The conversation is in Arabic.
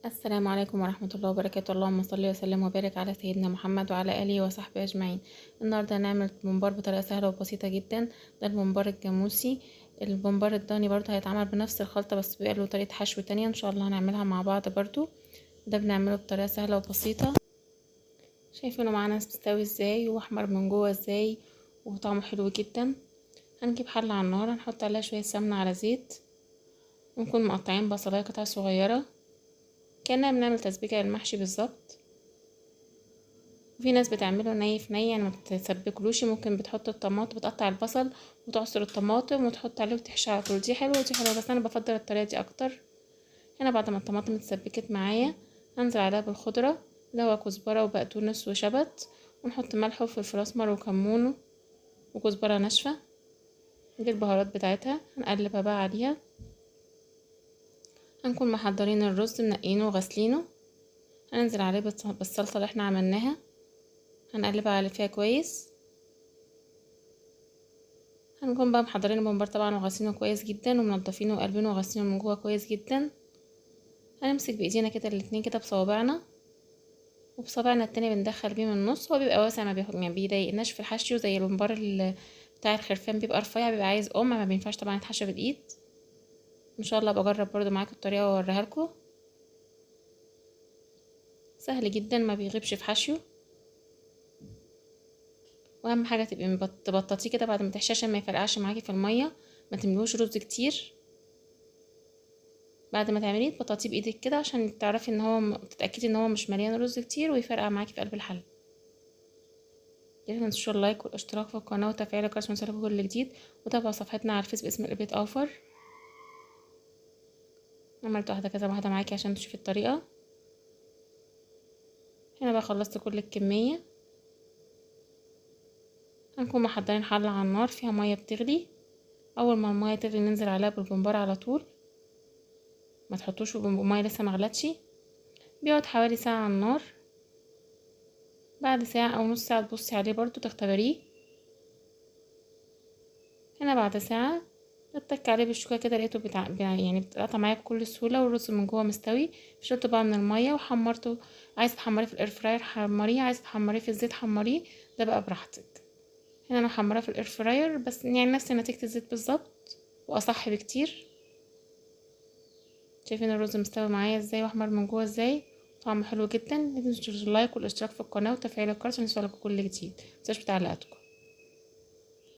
السلام عليكم ورحمة الله وبركاته. اللهم صل وسلم وبارك على سيدنا محمد وعلى آله وصحبه أجمعين. النهاردة هنعمل ممبار بطريقة سهلة وبسيطة جدا. ده الممبار الجاموسي. الممبار الضاني برضو هيتعمل بنفس الخلطة بس بيبقى له طريقة حشو تانية ان شاء الله هنعملها مع بعض برضو. ده بنعمله بطريقة سهلة وبسيطة. شايفينه معانا مستوي ازاي واحمر من جوه ازاي وطعمه حلو جدا. هنجيب حلة على النار، هنحط عليها شوية سمنة على زيت، ونكون مقطعين بصلاية قطع صغيرة كأننا بنعمل تسبيكة للمحشي بالظبط. في ناس بتعمله ني في ني، يعني ما بتسبكلوش، ممكن بتحط الطماطم، بتقطع البصل وتعصر الطماطم وتحط عليه وتحشي على طول. دي حلوه ودي حلوه، بس انا بفضل الطريقه دي اكتر. هنا بعد ما الطماطم اتسبكت معايا هنزل عليها بالخضره اللي هو كزبره وبقدونس وشبت، ونحط ملح وفلفل اسمر وكمون وكزبره ناشفه. دي البهارات بتاعتها هنقلبها بقى عليها. هنكون محضرين الرز منقينه وغسلينه، هننزل عليه بالصلصه اللي احنا عملناها، هنقلبها على فيها كويس. هنكون بقى محضرين الممبار طبعا وغاسلينه كويس جدا ومنضفينه وقلبينه وغاسلينه من جوه كويس جدا. هنمسك بايدينا كده الاتنين كده بصوابعنا، وبصابعنا التاني بندخل بيه من النص. هو بيبقى واسع، ما بيضايقناش في الحشو زي الممبار بتاع الخرفان، بيبقى رفيع، بيبقى عايز ما بينفعش طبعا يتحشى بالايد. ان شاء الله بجرب برضو معاكم الطريقه واوريها لكم. سهل جدا ما بيغيبش في حشو. واهم حاجه تبقي تبططيه كده بعد ما تحشيه عشان ما يفرقعش معاكي في الميه، ما تملوش رز كتير. بعد ما تعمليه تبططيه بايدك كده عشان تعرفي ان هو تتاكدي ان هو مش مليان رز كتير ويفرقع معاكي في قلب الحله. ياريت تنسوش اللايك والاشتراك في القناه وتفعيل الجرس عشان يوصلكوا كل جديد، وتابعوا صفحتنا على الفيس باسم البيت اوفر. عملت واحده كذا واحده معاكي عشان تشوفي الطريقه. هنا بقى خلصت كل الكميه. هنكون محضرين حله على النار فيها ميه بتغلي. اول ما الميه تغلي ننزل عليها بالبمبار على طول، ما تحطوش ميه لسه مغلتش. بيقعد حوالي ساعه على النار. بعد ساعه او نص ساعه تبصي عليه برضو تختبريه. هنا بعد ساعه بتك عليه بالشوكه كده لقيته يعني بتقطع معايا بكل سهوله، والرز من جوه مستوي. شلته بقى من الميه وحمرته. عايزه تحمريه في الاير فراير حمريه، عايزه تحمريه في الزيت حمريه، ده بقى براحتك. هنا انا محمراه في الاير فراير بس يعني نفس نتيجه الزيت بالظبط واصح بكتير. شايفين الرز مستوي معايا ازاي واحمر من جوه ازاي، طعمه حلو جدا. متنسوش اللايك والاشتراك في القناه وتفعيل الجرس عشان يوصلكوا كل جديد. متنسوش بتعليقاتكم.